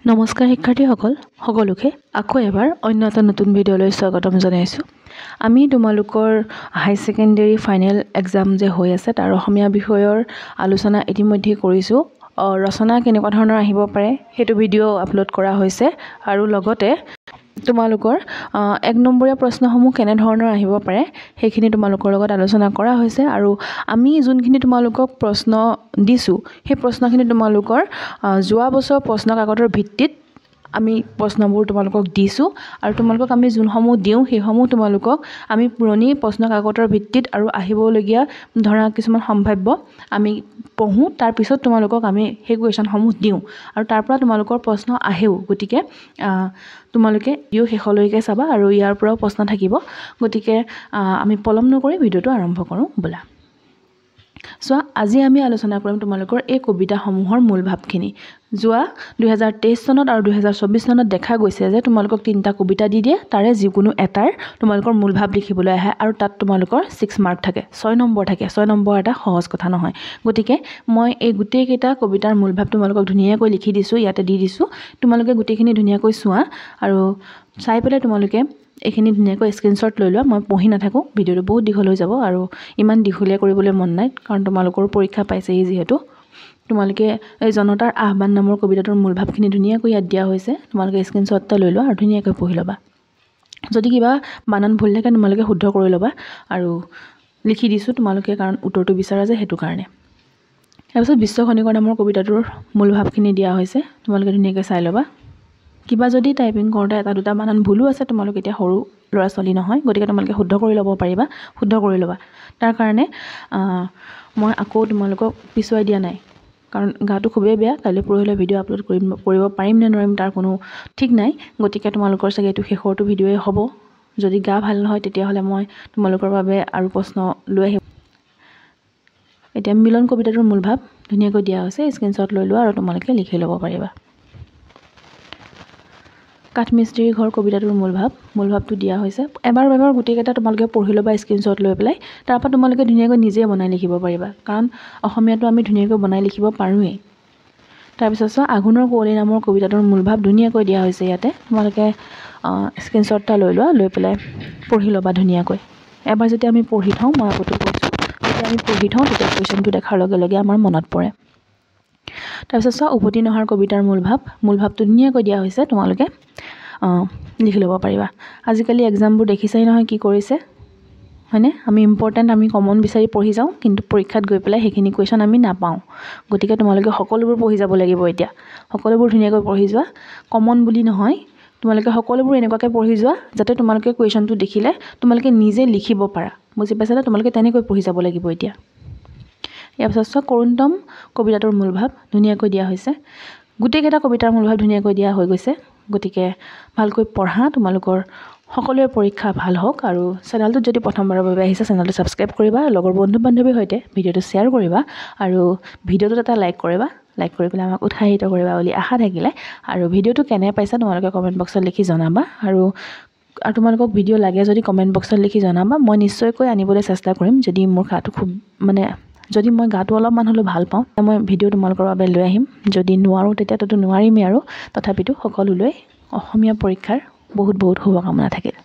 নমস্কাৰ শিক্ষাৰ্থীসকল সকলোকে আকৌ এবাৰ অন্য এটা নতুন ভিডিঅ'লৈ স্বাগতম জনাইছোঁ। আমি তোমালোকৰ হাই ছেকেণ্ডেৰী ফাইনেল এক্সাম যে হৈ আছে তাৰ অসমীয়া বিষয়ৰ আলোচনা ইতিমধ্যে কৰিছোঁ। ৰচনা কেনেকুৱা ধৰণৰ আহিব পাৰে সেইটো ভিডিঅ' আপলোড কৰা হৈছে আৰু লগতে তোমালোকৰ 1 নম্বৰীয়া প্ৰশ্নসমূহ কেনে ধৰণৰ আহিব পাৰে সেইখিনি তোমালোকৰ লগত আলোচনা কৰা হৈছে আৰু আমি যোনখিনি তোমালোকক প্ৰশ্ন দিছোঁ সেই প্ৰশ্নখিনি তোমালোকৰ যোৱা বছৰ প্ৰশ্ন কাকতৰ ভিত্তিত আমি প্ৰশ্নবোৰ তোমালোকক দিছোঁ আৰু তোমালোকক আমি যোনসমূহ দিওঁ সেইসমূহ তোমালোকক আমি পুৰণি প্ৰশ্ন কাকতৰ ভিত্তিত আৰু আহিবলগীয়া ধৰা কিছুমান সম্ভাৱ্য আমি পঢ়োঁ, তাৰ পিছত তোমালোকক আমি সেই কুৱেশ্যনসমূহ দিওঁ আৰু তাৰ পৰা তোমালোকৰ প্ৰশ্ন আহেও। গতিকে তোমালোকে ভিডিঅ' শেষলৈকে চাবা আৰু ইয়াৰ পৰাও প্ৰশ্ন থাকিব। গতিকে আমি পলম নকৰি ভিডিঅ'টো আৰম্ভ কৰোঁ ব'লা। আজি আমি আলোচনা কৰিম তোমালোকৰ এই কবিতাসমূহৰ মূল ভাৱখিনি। যোৱা 2023 চনত আৰু 2024 চনত দেখা গৈছে যে তোমালোকক 3টা কবিতা দি দিয়ে, তাৰে যিকোনো এটাৰ তোমালোকৰ মূল ভাৱ লিখিবলৈ আহে আৰু তাত তোমালোকৰ 6 মাৰ্ক থাকে, 6 নম্বৰ থাকে। 6 নম্বৰ এটা সহজ কথা নহয়। গতিকে মই এই গোটেইকেইটা কবিতাৰ মূল ভাৱ তোমালোকক ধুনীয়াকৈ লিখি দিছোঁ, ইয়াতে দি দিছোঁ। তোমালোকে গোটেইখিনি ধুনীয়াকৈ চোৱা আৰু চাই পেলাই তোমালোকে এইখিনি ধুনীয়াকৈ স্ক্ৰীনশ্বট লৈ লোৱা। মই পঢ়ি নাথাকোঁ, ভিডিঅ'টো বহুত দীঘল হৈ যাব আৰু ইমান দীঘলীয়া কৰিবলৈ মন নাই কাৰণ তোমালোকৰ পৰীক্ষা পাইছেহি যিহেতু। তোমালোকে এই জনতাৰ আহ্বান নামৰ কবিতাটোৰ মূল ভাৱখিনি ধুনীয়াকৈ ইয়াত দিয়া হৈছে। তোমালোকে স্ক্ৰীনশ্বট এটা লৈ লোৱা আৰু ধুনীয়াকৈ পঢ়ি ল'বা। যদি কিবা বানান ভুল থাকে তোমালোকে শুদ্ধ কৰি ল'বা আৰু লিখি দিছোঁ তোমালোকে কাৰণ উত্তৰটো বিচাৰা যে সেইটো কাৰণে। তাৰপিছত বিশ্ব খনিকৰ নামৰ কবিতাটোৰ মূল ভাৱখিনি দিয়া হৈছে, তোমালোকে ধুনীয়াকৈ চাই ল'বা। কিবা যদি টাইপিং কৰোঁতে এটা দুটা বানান ভুলো আছে তোমালোকে এতিয়া সৰু ল'ৰা ছোৱালী নহয়, গতিকে তোমালোকে শুদ্ধ কৰি ল'ব পাৰিবা, শুদ্ধ কৰি ল'বা। তাৰ কাৰণে মই আকৌ তোমালোকক পিছুৱাই দিয়া নাই কাৰণ গাটো খুবেই বেয়া। কাইলৈ পৰহিলৈ ভিডিঅ' আপলোড কৰিব পাৰিম নে নোৱাৰিম তাৰ কোনো ঠিক নাই। গতিকে তোমালোকৰ চাগে এইটো শেষৰটো ভিডিঅ'ই হ'ব। যদি গা ভাল নহয় তেতিয়াহ'লে মই তোমালোকৰ বাবে আৰু প্ৰশ্ন লৈ আহিম। এতিয়া মিলন কবিতাটোৰ মূল ভাৱ ধুনীয়াকৈ দিয়া হৈছে, স্ক্ৰীনশ্বট লৈ লোৱা আৰু তোমালোকে লিখি ল'ব পাৰিবা। কাঠমিস্ত্ৰীৰ ঘৰ কবিতাটোৰ মূল ভাৱটো দিয়া হৈছে। এবাৰ গোটেইকেইটা তোমালোকে পঢ়ি ল'বা স্ক্ৰীনশ্বট লৈ পেলাই। তাৰপৰা তোমালোকে ধুনীয়াকৈ নিজে বনাই লিখিব পাৰিবা কাৰণ অসমীয়াটো আমি ধুনীয়াকৈ বনাই লিখিব পাৰোঁৱেই। তাৰপিছত আঘোণৰ কুঁৱলী নামৰ কবিতাটোৰ মূল ভাৱ ধুনীয়াকৈ দিয়া হৈছে ইয়াতে। তোমালোকে স্ক্ৰীনশ্বট এটা লৈ লোৱা, লৈ পেলাই পঢ়ি ল'বা ধুনীয়াকৈ। এবাৰ যেতিয়া আমি পঢ়ি থওঁ, মই আগতে কৈছোঁ যেতিয়া আমি পঢ়ি থওঁ তেতিয়া কুৱেশ্যনটো দেখাৰ লগে লগে আমাৰ মনত পৰে। তাৰপিছত উভতি নহাৰ কবিতাৰ মূল ভাৱটো ধুনীয়াকৈ দিয়া হৈছে, তোমালোকে লিখি ল'ব পাৰিবা। আজিকালি এক্সামবোৰ দেখিছাই নহয় কি কৰিছে, হয়নে? আমি ইম্পৰ্টেণ্ট আমি কমন বিচাৰি পঢ়ি যাওঁ, কিন্তু পৰীক্ষাত গৈ পেলাই সেইখিনি কুৱেশ্যন আমি নাপাওঁ। গতিকে তোমালোকে সকলোবোৰ পঢ়ি যাব লাগিব এতিয়া। সকলোবোৰ ধুনীয়াকৈ পঢ়ি যোৱা, কমন বুলি নহয়, তোমালোকে সকলোবোৰ এনেকুৱাকৈ পঢ়ি যোৱা যাতে তোমালোকে কুৱেশ্যনটো দেখিলে তোমালোকে নিজে লিখিব পাৰা। বুজি পাইছানে? তোমালোকে তেনেকৈ পঢ়ি যাব লাগিব এতিয়া। ইয়াৰ পিছত কৰুণতম কবিতাটোৰ মূল ভাৱ ধুনীয়াকৈ দিয়া হৈছে। গোটেইকেইটা কবিতাৰ মূল ভাৱ ধুনীয়াকৈ দিয়া হৈ গৈছে। গতিকে ভালকৈ পঢ়া, তোমালোকৰ সকলোৰে পৰীক্ষা ভাল হওক আৰু চেনেলটোত যদি প্ৰথমবাৰৰ বাবে আহিছে চেনেলটো ছাবস্ক্ৰাইব কৰিবা, লগৰ বন্ধু বান্ধৱীৰ সৈতে ভিডিঅ'টো শ্বেয়াৰ কৰিবা আৰু ভিডিঅ'টোত এটা লাইক কৰিবা। লাইক কৰি পেলাই আমাক উৎসাহিত কৰিবা বুলি আশা থাকিলে আৰু ভিডিঅ'টো কেনে পাইছা তোমালোকে কমেণ্ট বক্সত লিখি জনাবা আৰু তোমালোকক ভিডিঅ' লাগে যদি কমেণ্ট বক্সত লিখি জনাবা। মই নিশ্চয়কৈ আনিবলৈ চেষ্টা কৰিম। যদি মোৰ গাটো যদি মই গাটো অলপমান হ'লেও ভাল পাওঁ মই ভিডিঅ' তোমালোকৰ বাবে লৈ আহিম। যদি নোৱাৰোঁ তেতিয়াতো নোৱাৰিমেই আৰু তথাপিতো সকলোলৈ অসমীয়া পৰীক্ষাৰ বহুত শুভকামনা থাকিল।